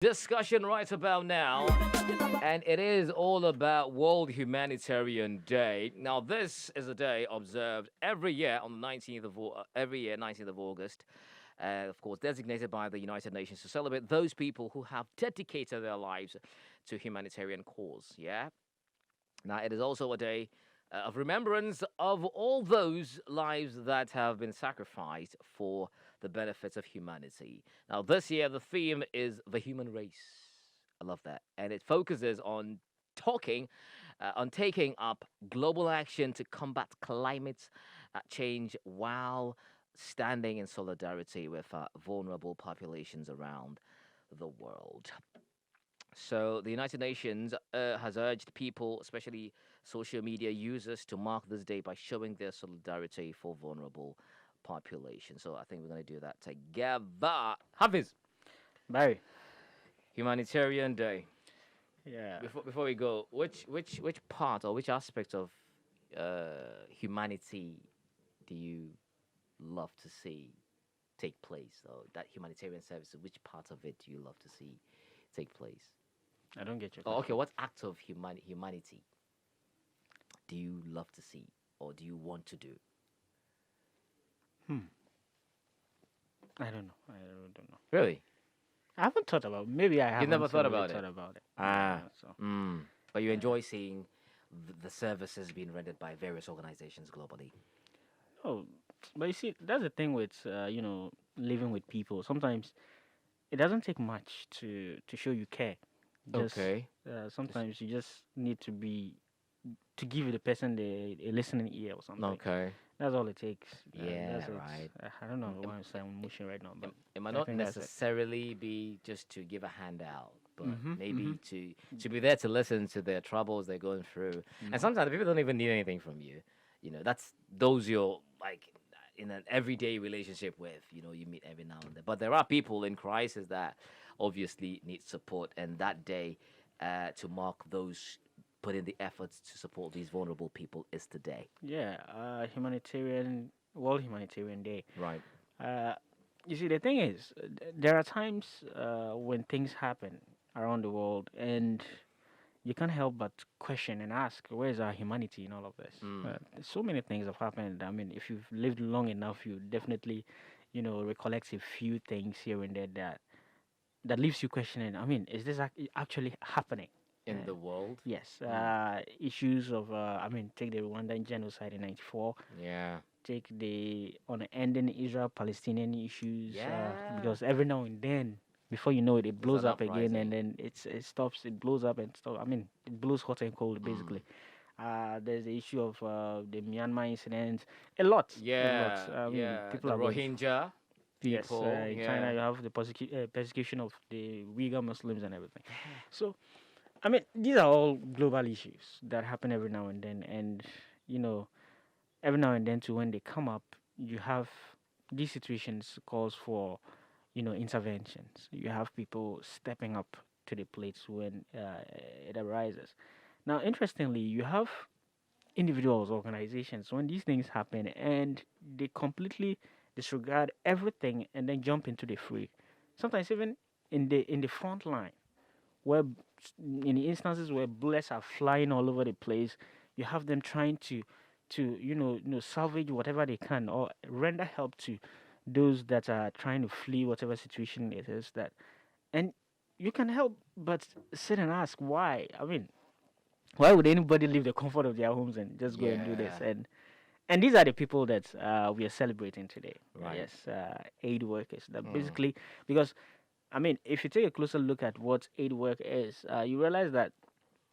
discussion right about now, and it is all about World Humanitarian Day. Now, this is a day observed every year on the 19th of every year, 19th of August. Of course, designated by the United Nations to celebrate those people who have dedicated their lives to humanitarian cause. Yeah. Now, it is also a day of remembrance of all those lives that have been sacrificed for the benefits of humanity. Now, this year, the theme is the human race. I love that. And it focuses on taking up global action to combat climate change while standing in solidarity with vulnerable populations around the world. So the United Nations has urged people, especially social media users, to mark this day by showing their solidarity for vulnerable populations. So I think we're going to do that together. Hafiz, Barry. Humanitarian Day. Yeah. Before we go, which part or which aspect of humanity do you love to see take place? Or that humanitarian service, which part of it do you love to see take place? I don't get your Oh, okay. question. What act of humanity do you love to see or do you want to do? Hmm. I don't know. I really don't know. Really? I haven't thought about. Maybe I You never haven't thought really about it? thought about it. Ah. So But you yeah. enjoy seeing the services being rendered by various organizations globally. Oh, but you see, that's the thing with living with people. Sometimes it doesn't take much to show you care. Just Okay. Just- sometimes you just need to give the person a listening ear or something. Okay. That's all it takes. Yeah, That's it. right. I don't know It, why I'm saying emotion right now, but it might I not think that's it. necessarily be just to give a handout, but Mhm. maybe Mhm. to be there to listen to their troubles they're going through. And Mhm. sometimes people don't even need anything from you. That's those you're like in an everyday relationship with. You meet every now and then. But there are people in crisis that obviously need support, and that day to mark those put in the efforts to support these vulnerable people is today. Yeah, World Humanitarian Day. Right. Uh, you see, the thing is, there are times when things happen around the world, and you can't help but question and ask, where's our humanity in all of this? Mm. So many things have happened. I mean, if you've lived long enough, you definitely, recollect a few things here and there that leaves you questioning. I mean, is this actually happening? In the world. Yes, Mm. issues of, I mean, take the Rwandan genocide in '94, Yeah. take the unending Israel Palestinian issues, Yeah. because every now and then, before you know it, it There's blows an up again, and uprising. then it stops, it blows up and stop. I mean, it blows hot and cold, Mm. basically. There's the issue of the Myanmar incident, a lot, a lot. Yeah, I mean, yeah. people The are going. Rohingya Yes, people. in China Yeah. you have the persecution of the Uyghur Muslims and everything. So I mean, these are all global issues that happen every now and then, and you know, every now and then too, when they come up, you have these situations calls for interventions. You have people stepping up to the plates when it arises. Now, interestingly, you have individuals, organizations when these things happen, and they completely disregard everything and then jump into the fray. Sometimes even in the front line where in the instances where bullets are flying all over the place, you have them trying to salvage whatever they can or render help to those that are trying to flee whatever situation it is that, and you can help but sit and ask why. I mean, why would anybody leave the comfort of their homes and just go and do this? Yeah. And these are the people that we are celebrating today. Right. Yes, aid workers. That Mm. basically, because I mean, if you take a closer look at what aid work is, you realize that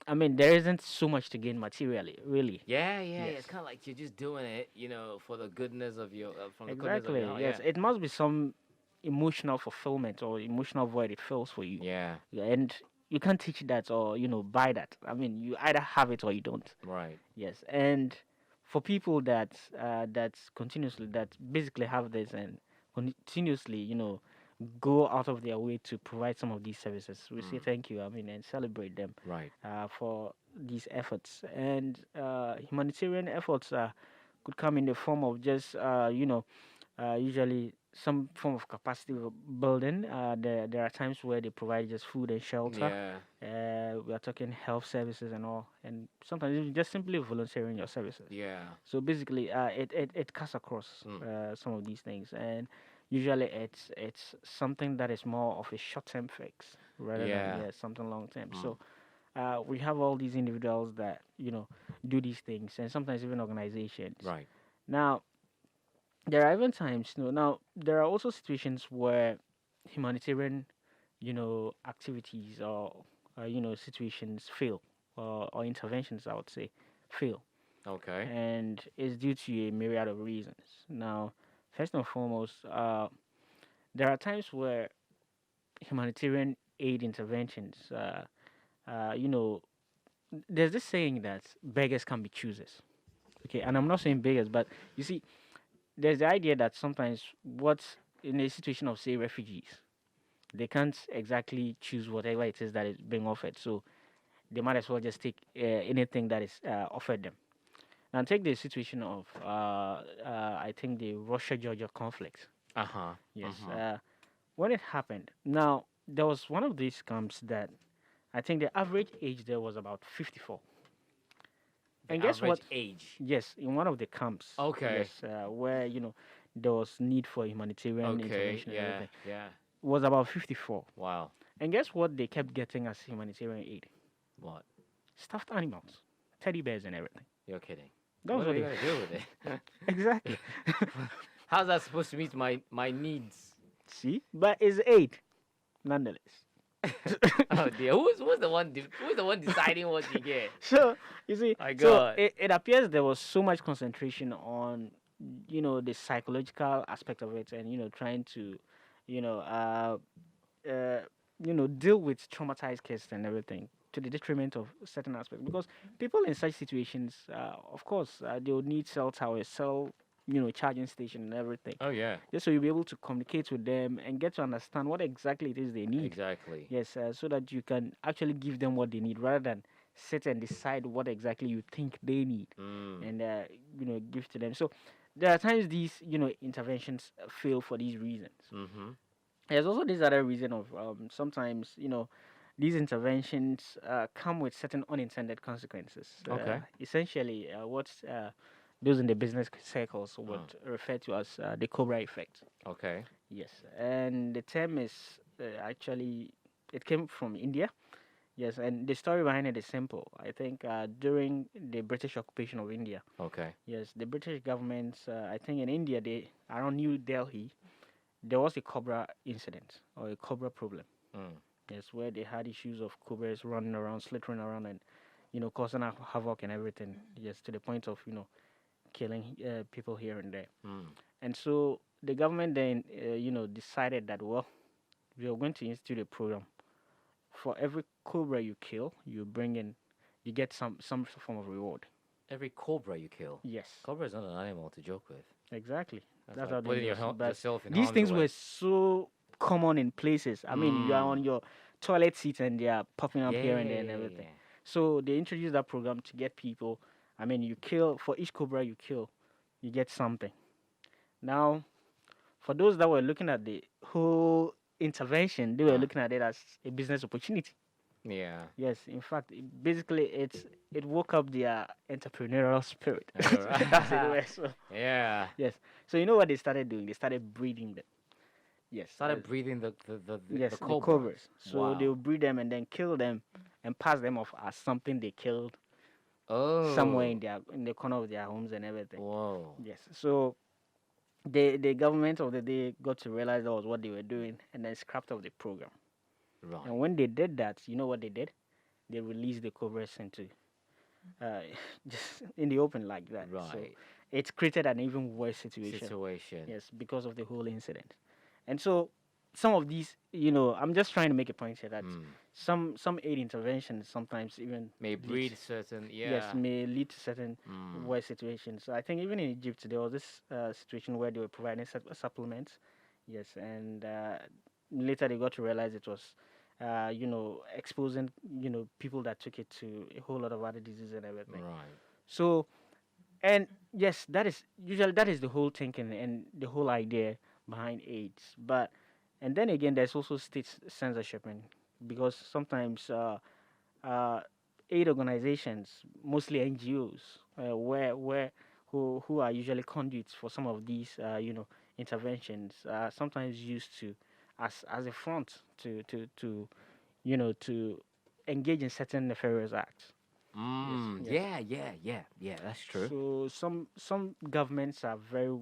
I mean there isn't so much to gain materially, really. Yeah, yeah, yeah. Yes, It's kind of like you're just doing it, for the goodness of your, from the goodness of your exactly. heart. Yes, Yeah. it must be some emotional fulfillment or emotional void it fills for you. Yeah. Yeah, and you can't teach that or buy that. I mean, you either have it or you don't. Right. Yes, and for people that basically have this and continuously, go out of their way to provide some of these services, we say Mm. thank you. I mean, and celebrate them Right. for these efforts. And humanitarian efforts could come in the form of just, usually. some form of capacity building. There are times where they provide just food and shelter. Yeah. We are talking health services and all, and sometimes it's just simply volunteering your services. Yeah. So basically, it cuts across Mm. some of these things, and usually it's something that is more of a short-term fix rather than Yeah. something long-term. Mm. So we have all these individuals that do these things, and sometimes even organizations. Right. Now there are even times, now there are also situations where humanitarian, activities or situations fail, or interventions, I would say, fail, Okay. and it's due to a myriad of reasons. Now, first and foremost, there are times where humanitarian aid interventions, there's this saying that beggars can be choosers. Okay, and I'm not saying beggars, but you see, there's the idea that sometimes what's in a situation of, say, refugees, they can't exactly choose whatever it is that is being offered, so they might as well just take anything that is offered them. Now take the situation of I think the Russia-Georgia conflict. Uh huh. Yes, Mm-hmm. when it happened, now there was one of these camps that I think the average age there was about 54. The And guess what? average age. Yes, in one of the camps. Okay. Yes, where there was need for humanitarian Okay. intervention and Yeah. everything. Yeah. Was about 54. Wow. And guess what? They kept getting as humanitarian aid: What? stuffed animals, teddy bears, and everything. You're kidding. That was What are what they they gonna do with it? exactly. How's that supposed to meet my needs? See, but it's aid, nonetheless. Oh dear, who's the one who's the one deciding what you get? So you see, My so God. it appears there was so much concentration on the psychological aspect of it, and trying to you know uh, uh deal with traumatized kids and everything, to the detriment of certain aspects, because people in such situations, of course, they'll need cell towers, cell charging station and everything, Oh yeah, just so you'll be able to communicate with them and get to understand what exactly it is they need. exactly. Yes, so that you can actually give them what they need, rather than sit and decide what exactly you think they need, Mm. and give to them. So there are times these interventions fail for these reasons. Mm-hmm. There's also this other reason of sometimes these interventions come with certain unintended consequences. Okay. Essentially, what those in the business circles would Mm. refer to as the Cobra Effect. Okay. Yes, and the term is actually, it came from India. Yes, and the story behind it is simple. I think during the British occupation of India, Okay. yes, the British government, I think in India, they around New Delhi, there was a cobra incident or a cobra problem. Mm. Yes, where they had issues of cobras running around, slithering around, and causing havoc and everything. Yes, to the point of killing people here and there. Mm. And so the government then decided that, well, we are going to institute a program. For every cobra you kill, you get some form of reward. Every cobra you kill. Yes, Cobra is not an animal to joke with. exactly. That's That's like how putting dangerous. But yourself in these harm's things way. were so common in places. I mean, you are Mm. on your toilet seat and they are popping up Yeah, here and yeah, there and yeah, everything. yeah. So they introduced that program to get people. I mean, you kill, for each cobra you kill, you get something. Now, for those that were looking at the whole intervention, they were looking at it as a business opportunity. Yeah. Yes, in fact, basically, it woke up their entrepreneurial spirit. That's all right. As it were. So, Yeah. yes. So you know what they started doing? They started breeding them. Yes. Started breathing the yes, the the cobras. cobras. So Wow. they'll breed them and then kill them and pass them off as something they killed somewhere Oh. in the corner of their homes and everything. Whoa. Yes. So the government of the day got to realize that was what they were doing and then scrapped off the program. Right. And when they did that, you know what they did? They released the cobras into uh, just in the open like that. So Right. it created an even worse situation. Situation. Yes, because of the whole incident. And so some of these, I'm just trying to make a point here that Mm. some aid interventions sometimes even May breed lead, certain. yes, Yeah. may lead to certain Mm. worse situations. So I think even in Egypt there was this situation where they were providing supplements. Yes, and later they got to realize it was exposing people that took it to a whole lot of other diseases and everything. Right. So, and yes, that is usually that is the whole thinking and the whole idea behind AIDS. But and then again, there's also state censorship, and because sometimes uh, aid organizations, mostly NGOs, where who are usually conduits for some of these interventions, sometimes used to as a front to engage in certain nefarious acts. Yes, yes. Yeah. That's true. So some governments are very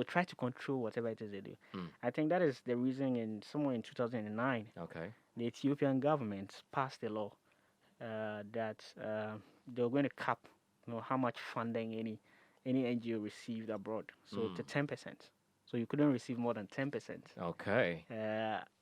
try to control whatever it is they do. Mm. I think that is the reason in somewhere in 2009 Okay. the Ethiopian government passed a law that they were going to cap how much funding any NGO received abroad, so to Mm. 10%. So you couldn't receive more than 10% Okay.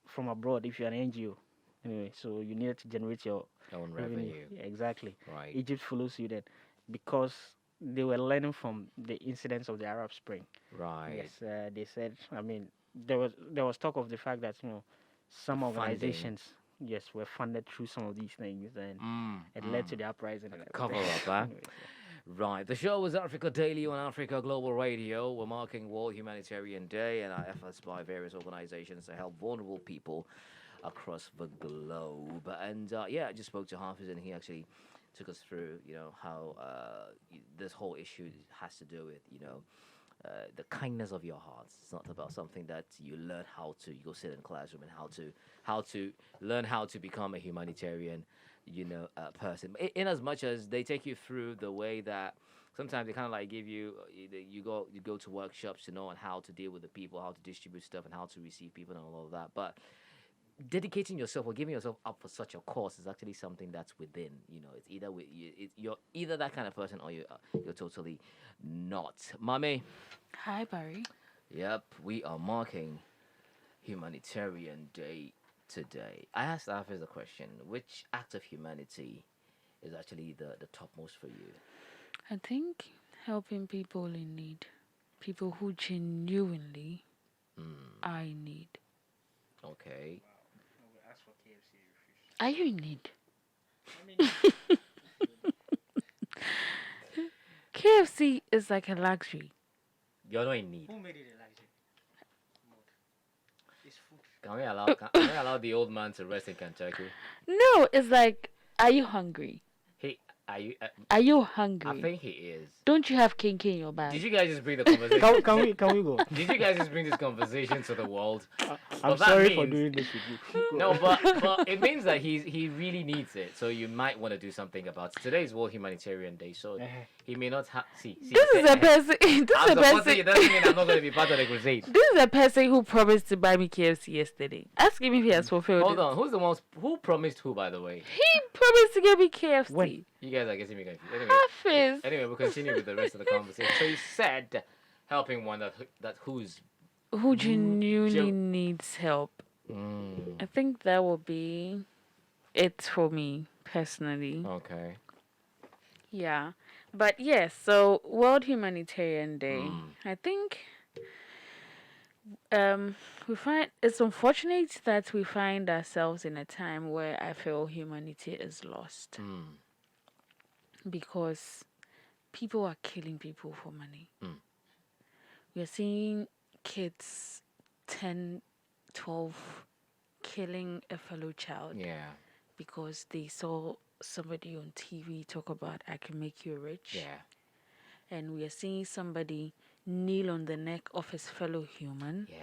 from abroad if you're an NGO. Anyway, so you needed to generate your Own revenue. revenue. Yeah, exactly. Right. Egypt follows you then because they were learning from the incidents of the Arab Spring. Right. Yes, they said. I mean, there was talk of the fact that some The funding. organizations, yes, were funded through some of these things, and it led to the uprising and Cover everything. up, huh? Anyway, Right. The show is Africa Daily on Africa Global Radio. We're marking World Humanitarian Day and our efforts by various organizations to help vulnerable people across the globe. And I just spoke to Hafiz, and he actually took us through, how this whole issue has to do with, the kindness of your hearts. It's not about something that you learn how to. You go sit in a classroom and how to learn how to become a humanitarian, person. In as much as they take you through the way that sometimes they kind of like give you, you go to workshops to know on how to deal with the people, how to distribute stuff, and how to receive people and all of that. But dedicating yourself or giving yourself up for such a cause is actually something that's within. It's either you're either that kind of person or you're totally not. Mame. Hi, Barry. Yep, we are marking Humanitarian Day today. I asked Hafiz a question: which act of humanity is actually the topmost for you? I think helping people in need, people who genuinely are in need. Okay. Are you in need? KFC is like a luxury. You're not in need. Who made it a luxury? It's food. Can we allow the old man to rest in Kentucky? No, it's like, are you hungry? Hey, are you? Are you I hungry? think he is. Don't you have kinky in your Did bag? you guys just bring the conversation? Can we go? Did you guys just bring this conversation to the world? I'm But that sorry for means- doing this with you. No, but it means that he really needs it. So you might want to do something about it. Today is World Humanitarian Day, so he may not have. See. This is a person. This I'm is a supporting you. person. Doesn't mean I'm not going to be part of the crusade. This is a person who promised to buy me KFC yesterday. Ask him if he has fulfilled Hold it. on. Who's the one who promised who, by the way? He promised to get me KFC. When? You guys are getting me confused. Hafiz. Anyway, we'll continue with the rest of the conversation. So you said helping one that who's. Who genuinely Gen- needs help. I think that will be it for me personally. Okay. Yeah. But yes, so World Humanitarian Day. I think we find it's unfortunate that we find ourselves in a time where I feel humanity is lost because people are killing people for money. We are seeing kids 10, 12 killing a fellow child Yeah. because they saw somebody on TV talk about I can make you rich. Yeah. And we are seeing somebody kneel on the neck of his fellow human Yeah.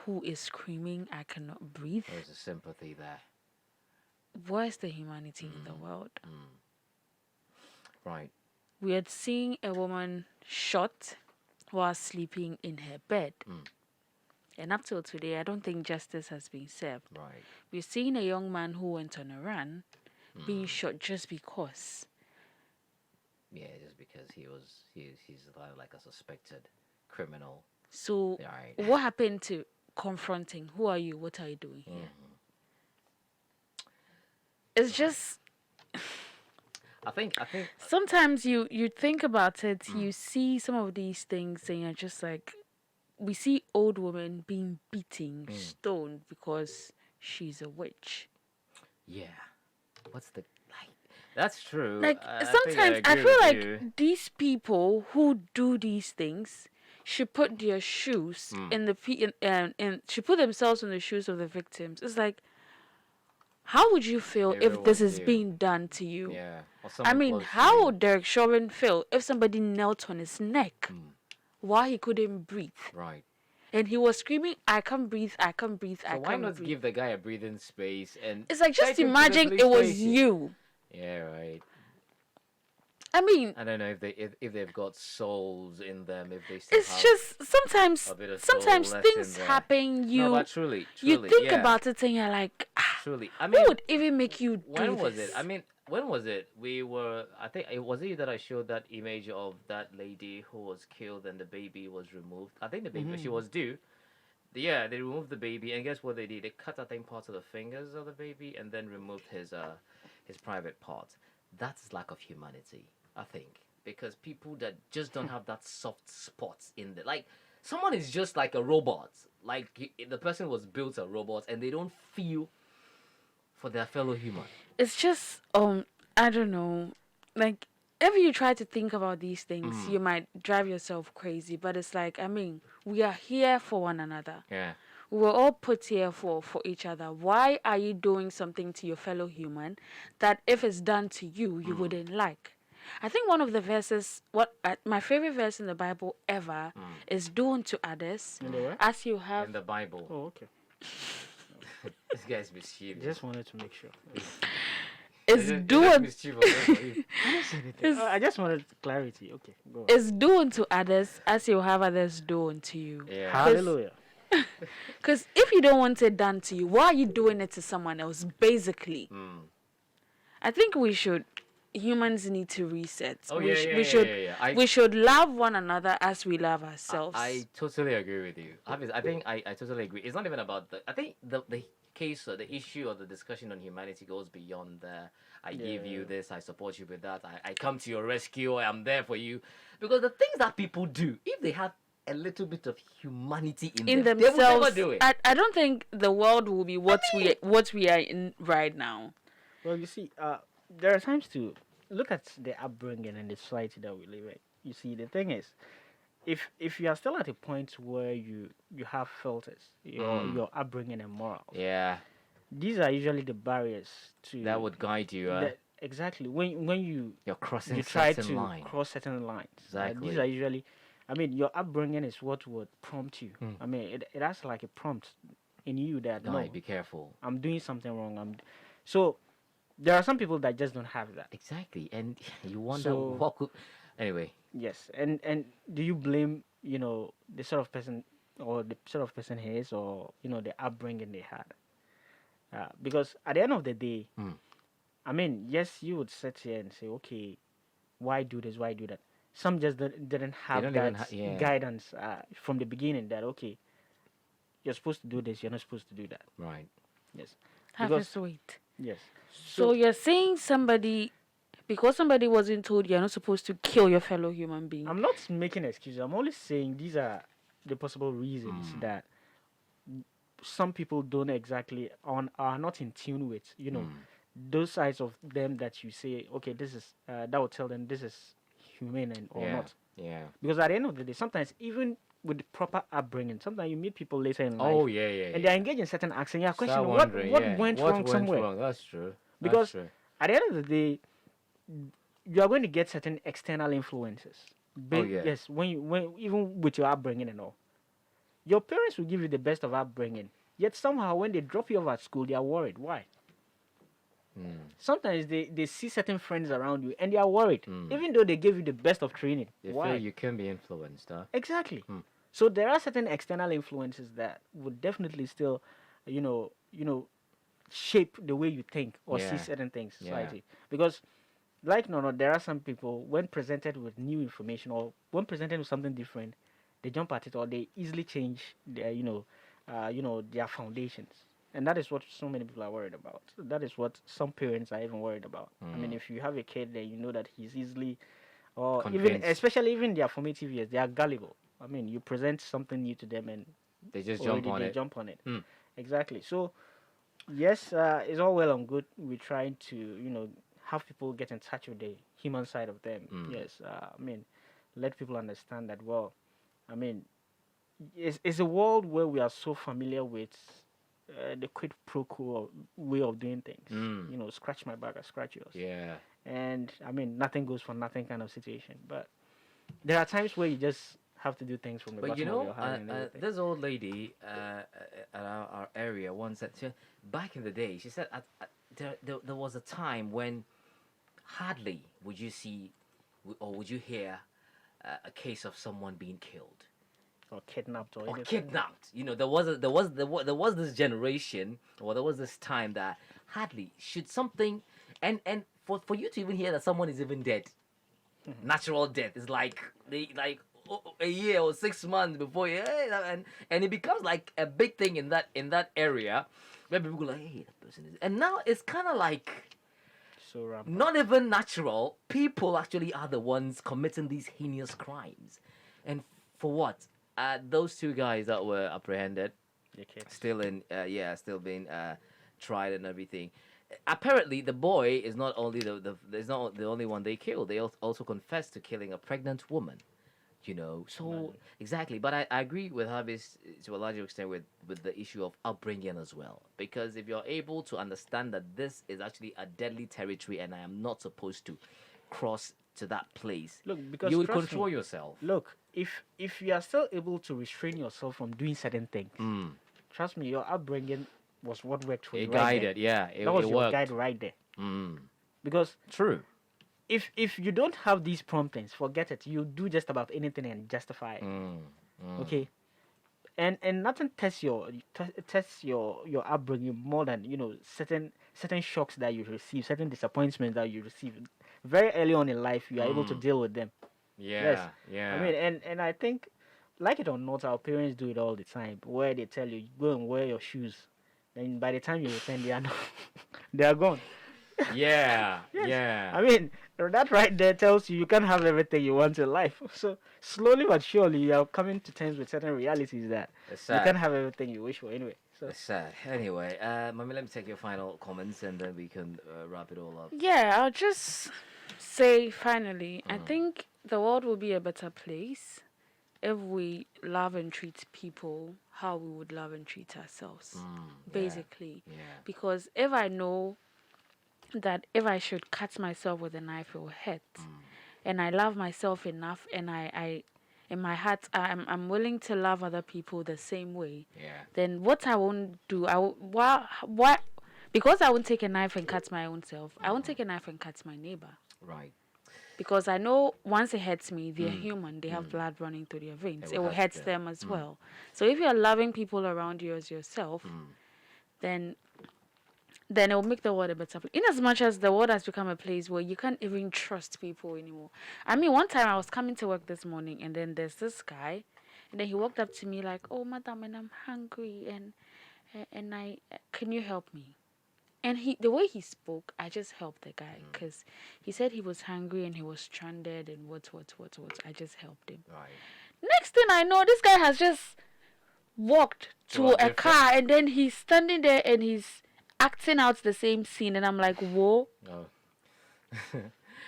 who is screaming, I cannot breathe. There's a sympathy there. Where's the humanity in the world? Right. We are seeing a woman shot while sleeping in her bed. And up till today, I don't think justice has been served. Right. We're seeing a young man who went on a run being shot just because. Yeah, just because he's like a suspected criminal. So Right. what happened to confronting? Who are you? What are you doing here? It's just I think sometimes you think about it, you see some of these things and you're just like, we see old women being beaten, stoned because she's a witch. yeah. What's the like? That's true. Like I think sometimes I agree feel with like you. these people who do these things, should put their shoes Mm. in the and should put themselves in the shoes of the victims. It's like, how would you feel It if really this was is you. being done to you? Yeah. Or I someone mean, close to how you. would Derek Chauvin feel if somebody knelt on his neck Mm. while he couldn't breathe? Right. And he was screaming, I can't breathe, I can't breathe, So I why can't not breathe. give the guy a breathing space and It's like, just take him to the imagine police it was station? you. Yeah, right. I mean, I don't know if they've got souls in them, if they still it's have just sometimes a bit of soul sometimes left in things there. happen. No, You but truly, you think yeah, about it and you're like, truly. I who mean, would even make you do when was this? it? I mean, when was it? We were. I think it was you that I showed that image of that lady who was killed and the baby was removed. I think the baby she was due. Yeah, they removed the baby, and guess what they did? They cut, I think, parts of the fingers of the baby, and then removed his private parts. That's lack of humanity, I think, because people that just don't have that soft spots in there, like someone is just like a robot, like the person was built a robot, and they don't feel for their fellow human. It's just I don't know, like, if you try to think about these things, you might drive yourself crazy. But it's like, I mean, we are here for one another. Yeah. We were all put here for each other. Why are you doing something to your fellow human that if it's done to you, you wouldn't like? I think one of the verses, my favorite verse in the Bible ever is, "Do unto others In the what? as you have." In the Bible, Oh, okay. this guy's mischievous. Just wanted to make sure. Is Is do that un- mischievous? I just wanted clarity. Okay, go on. is do unto others as you have others do unto you. Yeah. Hallelujah. Because if you don't want it done to you, why are you doing it to someone else? Basically, I think humans need to reset. Oh, we, yeah, sh- yeah, we yeah, should yeah, yeah. we should love one another as we love ourselves. I totally agree with you. I think I totally agree. It's not even about I think the case or the issue or the discussion on humanity goes beyond the I give you this, I support you with that, I come to your rescue, I am there for you. Because the things that people do, if they have a little bit of humanity in them, they will themselves, never do it. I don't think the world will be what we are in right now. Well, you see, there are times to look at the upbringing and the society that we live in. You see, the thing is, if you are still at a point where you have filters, your upbringing and morals, Yeah, these are usually the barriers to that would guide you. exactly when You're crossing you try certain to line. cross certain lines. Exactly. These are usually, I mean, your upbringing is what would prompt you. I mean, it has like a prompt in you that Guy, no, be careful. I'm doing something wrong. So there are some people that just don't have that. Exactly, and you wonder So- what could. Anyway, Yes, and do you blame the sort of person or the sort of person he is, or the upbringing they had? Because at the end of the day, I mean, yes, you would sit here and say, okay, why do this? Why do that? Some just didn't have don't that even yeah. guidance from the beginning that okay, you're supposed to do this, you're not supposed to do that. right. Yes, Have because us wait. yes, So you're saying because somebody wasn't told you're not supposed to kill your fellow human being. I'm not making excuses. I'm only saying these are the possible reasons that some people don't exactly are not in tune with. Those sides of them that you say, okay, this is that will tell them this is humane or Yeah. not. Yeah. Because at the end of the day, sometimes even with the proper upbringing, sometimes you meet people later in life, Oh yeah, yeah. and they're engaged in certain acts, and you're Start questioning wondering, what yeah, went what wrong somewhere. wrong? That's true. Because That's true. at the end of the day, you are going to get certain external influences. Yeah. Yes, when even with your upbringing and all, your parents will give you the best of upbringing. Yet somehow when they drop you off at school, they are worried. Why? Sometimes they see certain friends around you and they are worried, even though they gave you the best of training. They Why? feel you can be influenced, huh? Exactly. So there are certain external influences that would definitely still, shape the way you think or see Yeah. certain things in Yeah. society. Because, like no, there are some people when presented with new information or when presented with something different, they jump at it or they easily change their, their foundations. And that is what so many people are worried about. That is what some parents are even worried about. I mean, if you have a kid, then you know that he's easily, or even Convinced. especially even their formative years, they are gullible. I mean, you present something new to them and They just already jump on they it. jump on it. Mm. Exactly. So, yes, it's all well and good. We're trying to, have people get in touch with the human side of them. Yes, I mean, let people understand that, well, I mean, it's a world where we are so familiar with the quid pro quo way of doing things. Mm. You know, scratch my back, I scratch yours. Yeah. And I mean, nothing goes for nothing kind of situation. But there are times where you just have to do things from the But you bottom of your know, heart and everything. this old lady at our area once said, back in the day, she said there was a time when hardly would you see or would you hear a case of someone being killed Or kidnapped or or anything. kidnapped. You know, there was this generation, or there was this time that hardly should something, and for you to even hear that someone is even dead, natural death is like a year or 6 months before and it becomes like a big thing in that area where people go like, hey, that person is, and now it's kind of like So rampant. not even natural. People actually are the ones committing these heinous crimes, and for what? Those two guys that were apprehended, The kids. still still being tried and everything. Apparently, the boy is not only is not the only one they killed. They also confessed to killing a pregnant woman. You know, so exactly. But I agree with Habis to a larger extent with the issue of upbringing as well. Because if you're able to understand that this is actually a deadly territory and I am not supposed to cross to that place, Look, because you will trust me, control yourself. Look, if you are still able to restrain yourself from doing certain things, trust me, your upbringing was what worked for you. It right there. guided, yeah. That was it your worked. guide right there. Mm. Because True. if you don't have these promptings, forget it. You do just about anything and justify it. Okay. And nothing tests your upbringing more than certain shocks that you receive, certain disappointments that you receive. Very early on in life, you are able to deal with them. Yeah. Yes. Yeah. I mean, and I think, like it or not, our parents do it all the time. Where they tell you go and wear your shoes, then by the time you return, they are not, they are gone. Yeah. Yes. Yeah. I mean, that right there tells you can't have everything you want in life. So slowly but surely, you are coming to terms with certain realities that It's you sad. can't have everything you wish for anyway. So It's sad. Anyway, Mami, let me take your final comments and then we can wrap it all up. Yeah, I'll just say finally, I think the world will be a better place if we love and treat people how we would love and treat ourselves, basically. Yeah. Because if I know that if I should cut myself with a knife, it will hurt, and I love myself enough, and I in my heart, I'm willing to love other people the same way. Yeah. Then what I won't do, why because I won't take a knife and cut my own self. I won't take a knife and cut my neighbor. Right. Because I know once it hurts me, they're human. They have blood running through their veins. It will hurt them as well. So if you're loving people around you as yourself, then it will make the world a better place. In as much as the world has become a place where you can't even trust people anymore. I mean, one time I was coming to work this morning, and then there's this guy, and then he walked up to me like, "Oh, madam, and I'm hungry, and I can you help me?" And the way he spoke, I just helped the guy because he said he was hungry and he was stranded and what. I just helped him. Right. Next thing I know, this guy has just walked To to a a different- car, and then he's standing there and he's acting out the same scene, and I'm like, whoa. No.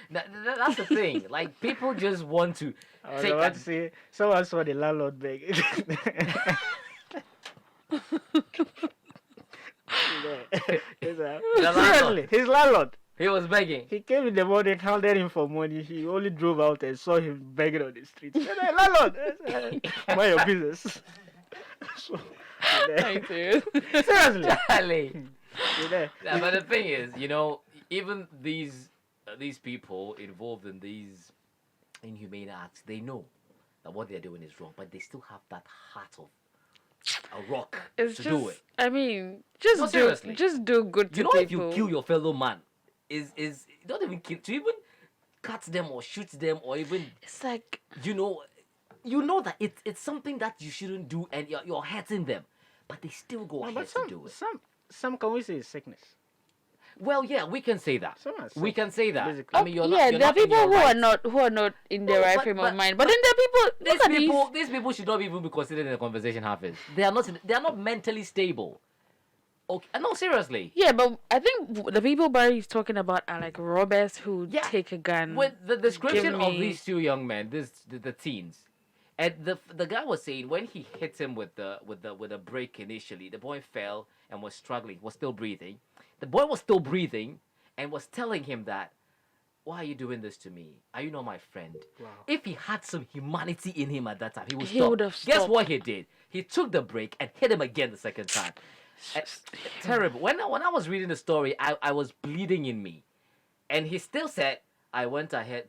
That's the thing. Like people just want to I was take about that. to say, someone saw the landlord beg. Seriously, his landlord. He was begging. He came in the morning, handed him for money. He only drove out and saw him begging on the street. He said, "Hey, landlord, mind your business." So, seriously, Charlie. you there. Yeah, but the thing is, even these people involved in these inhumane acts, they know that what they're doing is wrong, but they still have that heart of a rock It's to just, do it. I mean, No, seriously. just do good to You know, if people. you kill your fellow man, is not even kill, to even cut them or shoot them or even It's like, you know that it's something that you shouldn't do and you're hurting them, but they still go No, ahead but to do it. some can we say it's sickness? Well, yeah, we can say that. Some are We sick, can say that. basically. I mean, you're not. yeah, You're there are not in people your who are rights. not in their No, right but- frame but- of mind. But then there are people. Look at These people should not even be considered in the conversation, Hafiz. They are not mentally stable. Okay, no, seriously. Yeah, but I think the people Barry is talking about are like robbers who Yeah. take a gun. With the description Give of me- these two young men, the teens, And the guy was saying when he hit him with the brake initially, the boy fell and was struggling, was still breathing. The boy was still breathing and was telling him that, why are you doing this to me? Are you not my friend? Wow. If he had some humanity in him at that time, he would He stop. would have Guess stopped. what he did? He took the brake and hit him again the second time. Terrible. When I was reading the story, I was bleeding in me. And he still said, I went ahead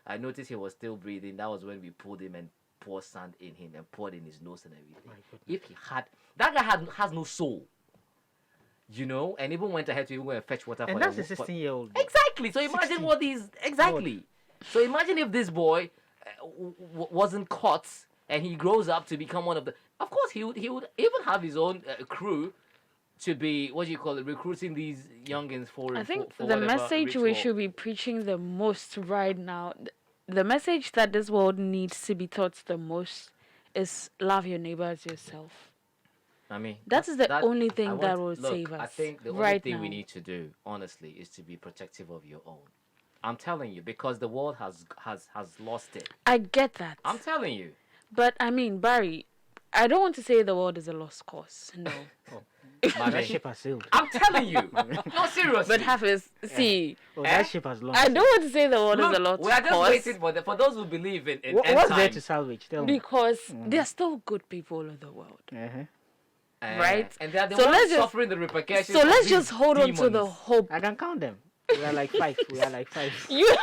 I noticed he was still breathing. That was when we pulled him and poured sand in him and poured in his nose and everything. If he had, that guy has no soul. You know, and even went ahead to even go and fetch water And for that's the a 16-year-old. Exactly. So imagine 16. what these exactly. So imagine if this boy wasn't caught and he grows up to become one of the. Of course, he would even have his own crew to be what do you call it, recruiting these youngins for. I think for the whatever message we ritual. should be preaching the most right now, the message that this world needs to be taught the most is love your neighbor as yourself. I mean, That is the that- only thing I want- that will look, save I us think the only right thing we now. need to do, honestly, is to be protective of your own. I'm telling you, because the world has lost it. I get that. I'm telling you. But I mean, Barry, I don't want to say the world is a lost cause. No. My That man. ship has sailed. I'm telling you. No, seriously. But Hafiz, see, Oh, Eh? that ship has launched. I don't want to say the world Look, is a lost we are just cause waiting for those who believe in end What's there times. to salvage? Tell me. because there are still good people in the world. Uh-huh. right? And they are the So ones let's just- suffering the repercussions. So of let's these just hold on to the demons. hope. I can count them. We are like five. We are like five. You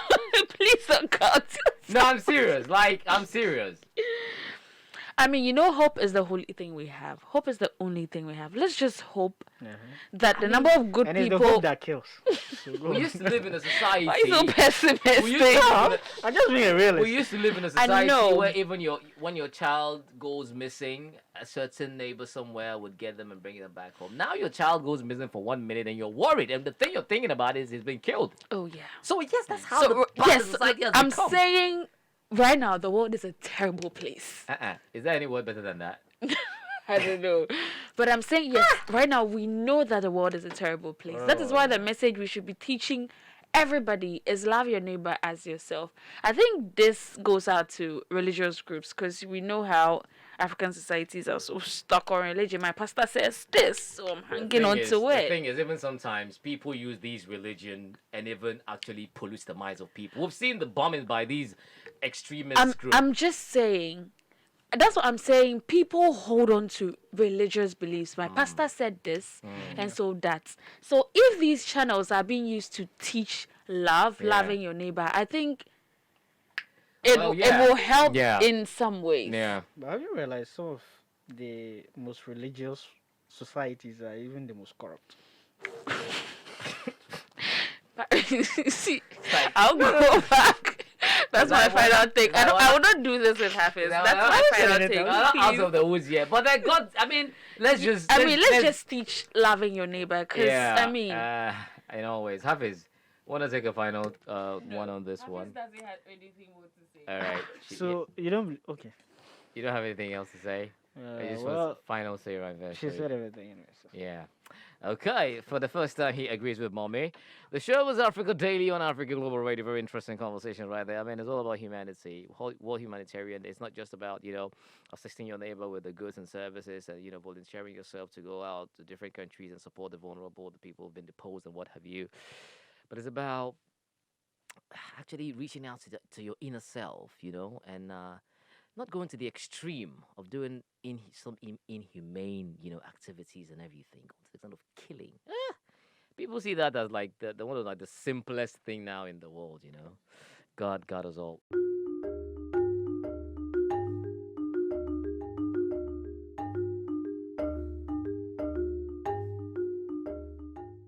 please don't count. No, I'm serious. Like, I'm serious. I mean, you know, hope is the only thing we have. Hope is the only thing we have. Let's just hope Uh-huh. that the number of good And it's the people. hope that kills. So go We on. used to live in a society. Why are you so We pessimistic? used to live in a- I'm just being a realist. We used to live in a society know. where even when your child goes missing, a certain neighbor somewhere would get them and bring them back home. Now your child goes missing for 1 minute and you're worried, and the thing you're thinking about is he's been killed. Oh yeah. So yes, that's how So the part of yes, society has I'm become. saying right now the world is a terrible place. Is there any word better than that? I don't know. But I'm saying, yes, right now we know that the world is a terrible place. That is why the message we should be teaching everybody is love your neighbor as yourself. I think this goes out to religious groups because we know how African societies are so stuck on religion. My pastor says this, so I'm hanging on to The it. thing is, even sometimes people use these religion and even actually pollute the minds of people. We've seen the bombings by these extremist groups. I'm just saying. That's what I'm saying. People hold on to religious beliefs. My pastor said this, and so that. So if these channels are being used to teach love, Yeah. loving your neighbor, I think it, Well, it yeah. will help Yeah. in some ways. Yeah. But have you realized some of the most religious societies are even the most corrupt? See, like- I'll go back. That's my that what- final take. that I will not do this with Hafiz. That's my final take. We're not out Please. of the woods yet, but then God, I mean, let's just. Let's just teach loving your neighbor. Because, Yeah. I mean, in always, Hafiz, want to take a final one on this one? doesn't have anything more to say. All right. So you don't. Okay. you don't have anything else to say? I just well, want final say right there. she so- said everything anyway. So. Yeah. Okay, for the first time, he agrees with mommy. The show was Africa Daily on Africa Global Radio. Very interesting conversation right there. I mean, it's all about humanity, whole humanitarian. It's not just about, assisting your neighbor with the goods and services and, volunteering yourself to go out to different countries and support the vulnerable, the people who've been deposed and what have you. But it's about actually reaching out to your inner self, and not going to the extreme of doing some inhumane, activities and everything, going to the extent of killing. People see that as like the one of like the simplest thing now in the world, God got us all.